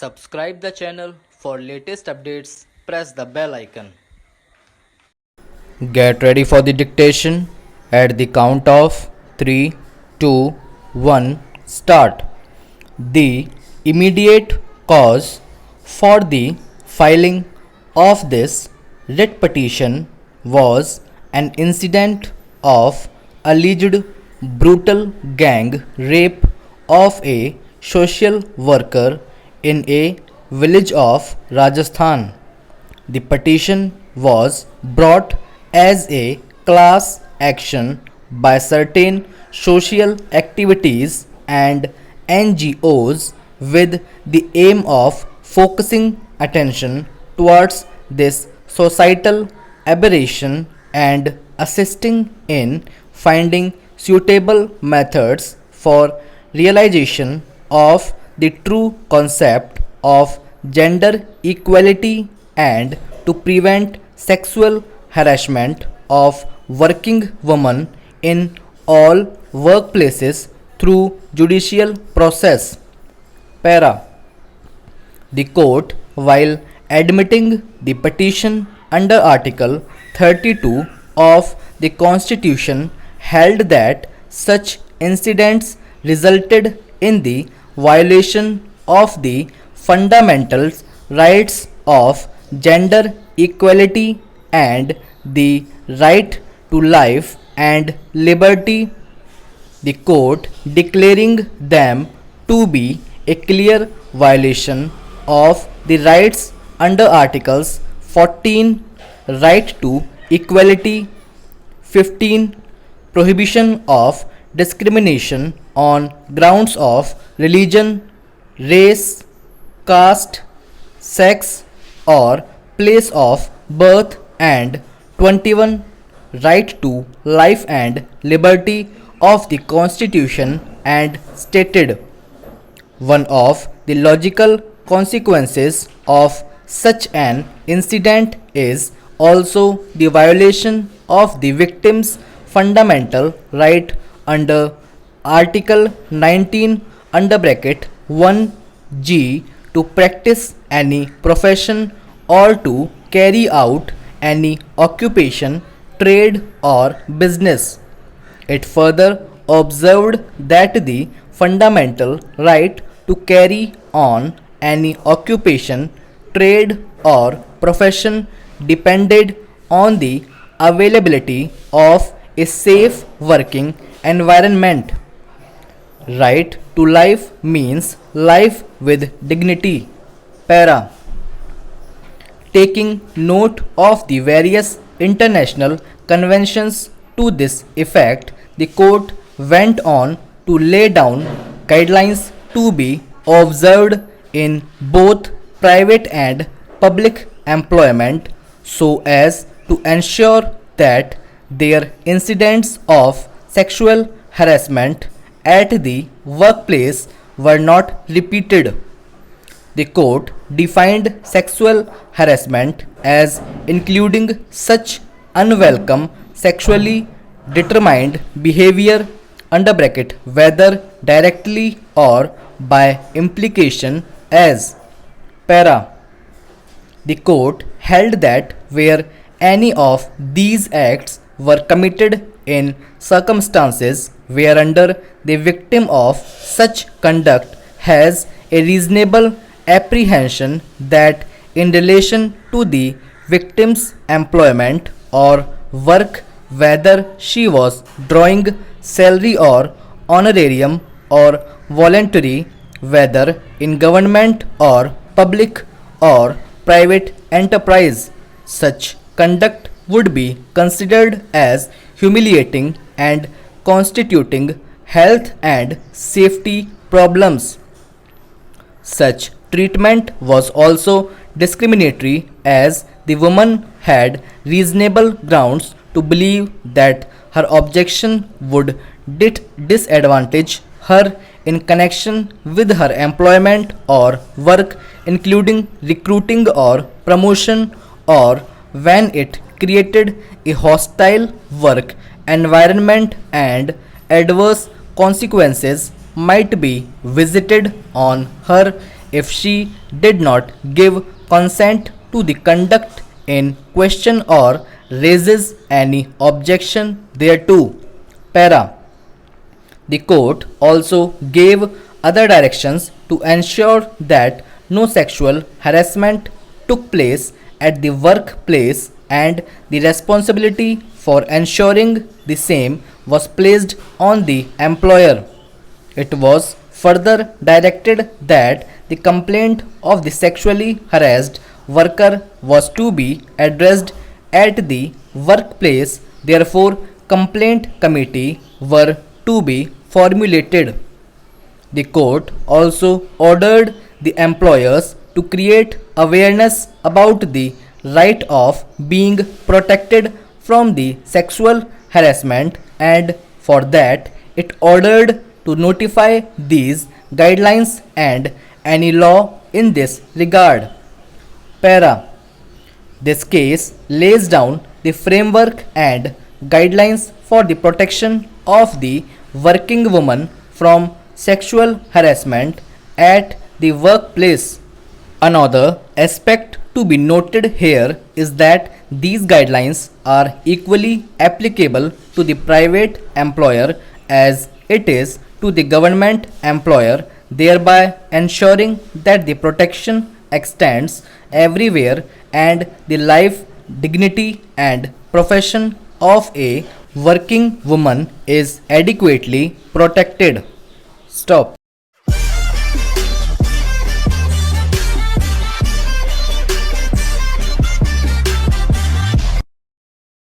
Subscribe the channel for latest updates. Press the bell icon. Get ready for the dictation at the count of 3, 2, 1. Start. The immediate cause for the filing of this writ petition was an incident of alleged brutal gang rape of a social worker in a village of Rajasthan. The petition was brought as a class action by certain social activities and NGOs with the aim of focusing attention towards this societal aberration and assisting in finding suitable methods for realization of the true concept of gender equality and to prevent sexual harassment of working women in all workplaces through judicial process. Para. The court, while admitting the petition under Article 32 of the Constitution, held that such incidents resulted in the violation of the fundamental rights of gender equality and the right to life and liberty, the court declaring them to be a clear violation of the rights under Articles 14 right to equality, 15 prohibition of discrimination on grounds of religion, race, caste, sex, or place of birth, and 21 right to life and liberty of the Constitution, and stated one of the logical consequences of such an incident is also the violation of the victim's fundamental right under Article 19 under bracket 1G to practice any profession or to carry out any occupation, trade, or business. It further observed that the fundamental right to carry on any occupation, trade, or profession depended on the availability of a safe working environment. Right to life means life with dignity. Para. Taking note of the various international conventions to this effect, the court went on to lay down guidelines to be observed in both private and public employment so as to ensure that their incidents of sexual harassment at the workplace were not repeated. The court defined sexual harassment as including such unwelcome sexually determined behavior under bracket whether directly or by implication as. Para. The court held that where any of these acts were committed in circumstances whereunder the victim of such conduct has a reasonable apprehension that in relation to the victim's employment or work, whether she was drawing salary or honorarium or voluntary, whether in government or public or private enterprise, such conduct would be considered as humiliating and constituting health and safety problems. Such treatment was also discriminatory as the woman had reasonable grounds to believe that her objection would disadvantage her in connection with her employment or work, including recruiting or promotion, or when it created a hostile work environment and adverse consequences might be visited on her if she did not give consent to the conduct in question or raises any objection thereto. Para. The court also gave other directions to ensure that no sexual harassment took place at the workplace and the responsibility for ensuring the same was placed on the employer. It was further directed that the complaint of the sexually harassed worker was to be addressed at the workplace, therefore, complaint committee were to be formulated. The court also ordered the employers to create awareness about the right of being protected from the sexual harassment, and for that it ordered to notify these guidelines and any law in this regard. Para. This case lays down the framework and guidelines for the protection of the working woman from sexual harassment at the workplace. Another aspect to be noted here is that these guidelines are equally applicable to the private employer as it is to the government employer, thereby ensuring that the protection extends everywhere and the life, dignity, and profession of a working woman is adequately protected. Stop.